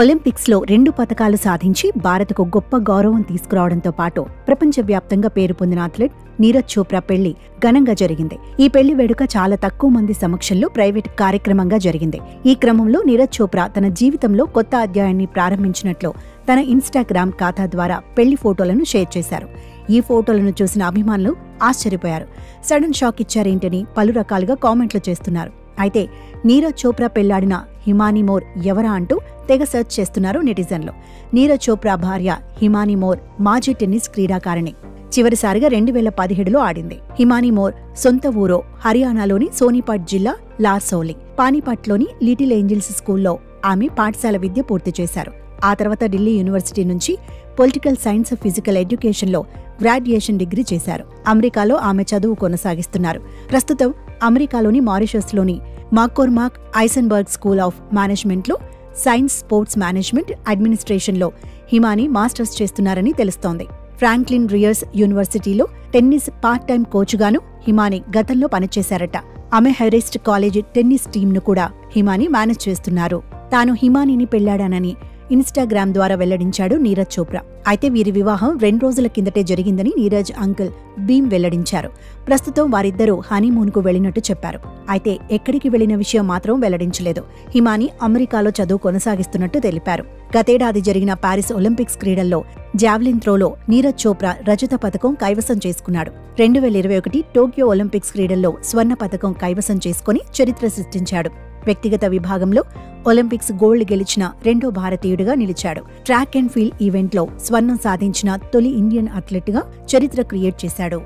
ఒలింపిక్స్లో 2 పతకాలు సాధించి భారత్కు గొప్ప గౌరవం తీసుకురావడంతో పాటు ప్రపంచవ్యాప్తంగా పేరు పొందిన అథ్లెట్ నీరజ్ చోప్రా పెళ్లి ఘనంగా జరిగింది. ఈ పెళ్లి వేడుక చాలా తక్కువ మంది సమక్షంలో ప్రైవేట్ కార్యక్రమంగా జరిగింది. ఈ క్రమంలో నీరజ్ చోప్రా తన జీవితంలో కొత్త అధ్యాయాన్ని ప్రారంభించినట్లు తన ఇన్స్టాగ్రామ్ ఖాతా ద్వారా పెళ్లి ఫోటోలను షేర్ చేశారు. ఈ ఫోటోలను చూసిన అభిమానులు ఆశ్చర్యపోయారు. సడన్ షాక్ ఇచ్చారేంటని పలు రకాలుగా కామెంట్లు చేస్తున్నారు. అయితే నీరజ్ చోప్రా పెళ్లాడిన హిమానీ మోర్ ఎవరా అంటూ తెగ సెర్చ్ చేస్తున్నారు నెటిజన్లు. నీరజ్ చోప్రా భార్య హిమానీ మోర్ మాజీ టెన్నిస్ క్రీడాకారిణి. చివరిసారిగా 2017లో ఆడింది. హిమానీ మోర్ సొంత ఊరో హర్యానాలోని సోనిపట్ జిల్లా లార్సౌలి, పానీపట్లోని లిటిల్ ఏంజిల్స్ స్కూల్లో ఆమె పాఠశాల విద్య పూర్తి చేశారు. ఆ తర్వాత ఢిల్లీ యూనివర్సిటీ నుంచి పొలిటికల్ సైన్స్ ఫిజికల్ ఎడ్యుకేషన్లో గ్రాడ్యుయేషన్ డిగ్రీ చేశారు. అమెరికాలో ఆమె చదువు కొనసాగిస్తున్నారు. ప్రస్తుతం అమెరికాలోని మారిషస్లోని మాకోర్మాక్ ఐసెన్బర్గ్ స్కూల్ ఆఫ్ మేనేజ్మెంట్లో సైన్స్, స్పోర్ట్స్ మేనేజ్మెంట్, అడ్మినిస్ట్రేషన్లో హిమానీ మాస్టర్స్ చేస్తున్నారని తెలుస్తోంది. ఫ్రాంక్లిన్ రియర్స్ యూనివర్సిటీలో టెన్నిస్ పార్ట్ టైం కోచ్గాను హిమానీ గతంలో పనిచేశారట. ఆమె హైరెస్ట్ కాలేజ్ టెన్నిస్ టీంను కూడా హిమానీ మేనేజ్ చేస్తున్నారు. తాను హిమానీని పెళ్లాడానని ఇన్స్టాగ్రామ్ ద్వారా వెల్లడించాడు నీరజ్ చోప్రా. అయితే వీరి వివాహం 2 రోజుల కిందటే జరిగిందని నీరజ్ అంకుల్ భీమ్ వెల్లడించారు. ప్రస్తుతం వారిద్దరూ హనీమూన్కు వెళ్లినట్టు చెప్పారు. అయితే ఎక్కడికి వెళ్లిన విషయం మాత్రం వెల్లడించలేదు. హిమానీ అమెరికాలో చదువు కొనసాగిస్తున్నట్టు తెలిపారు. గతేడాది జరిగిన పారిస్ ఒలింపిక్స్ క్రీడల్లో జావ్లిన్ త్రోలో నీరజ్ చోప్రా రజత పథకం కైవసం చేసుకున్నాడు. 2021 టోక్యో ఒలింపిక్స్ క్రీడల్లో స్వర్ణ పథకం కైవసం చేసుకుని చరిత్ర సృష్టించాడు. వ్యక్తిగత విభాగంలో ఒలింపిక్స్ గోల్డ్ గెలిచిన 2వ భారతీయుడిగా నిలిచాడు. ట్రాక్ అండ్ ఫీల్డ్ ఈవెంట్లో స్వర్ణం సాధించిన తొలి ఇండియన్ అథ్లెట్గా చరిత్ర క్రియేట్ చేశాడు.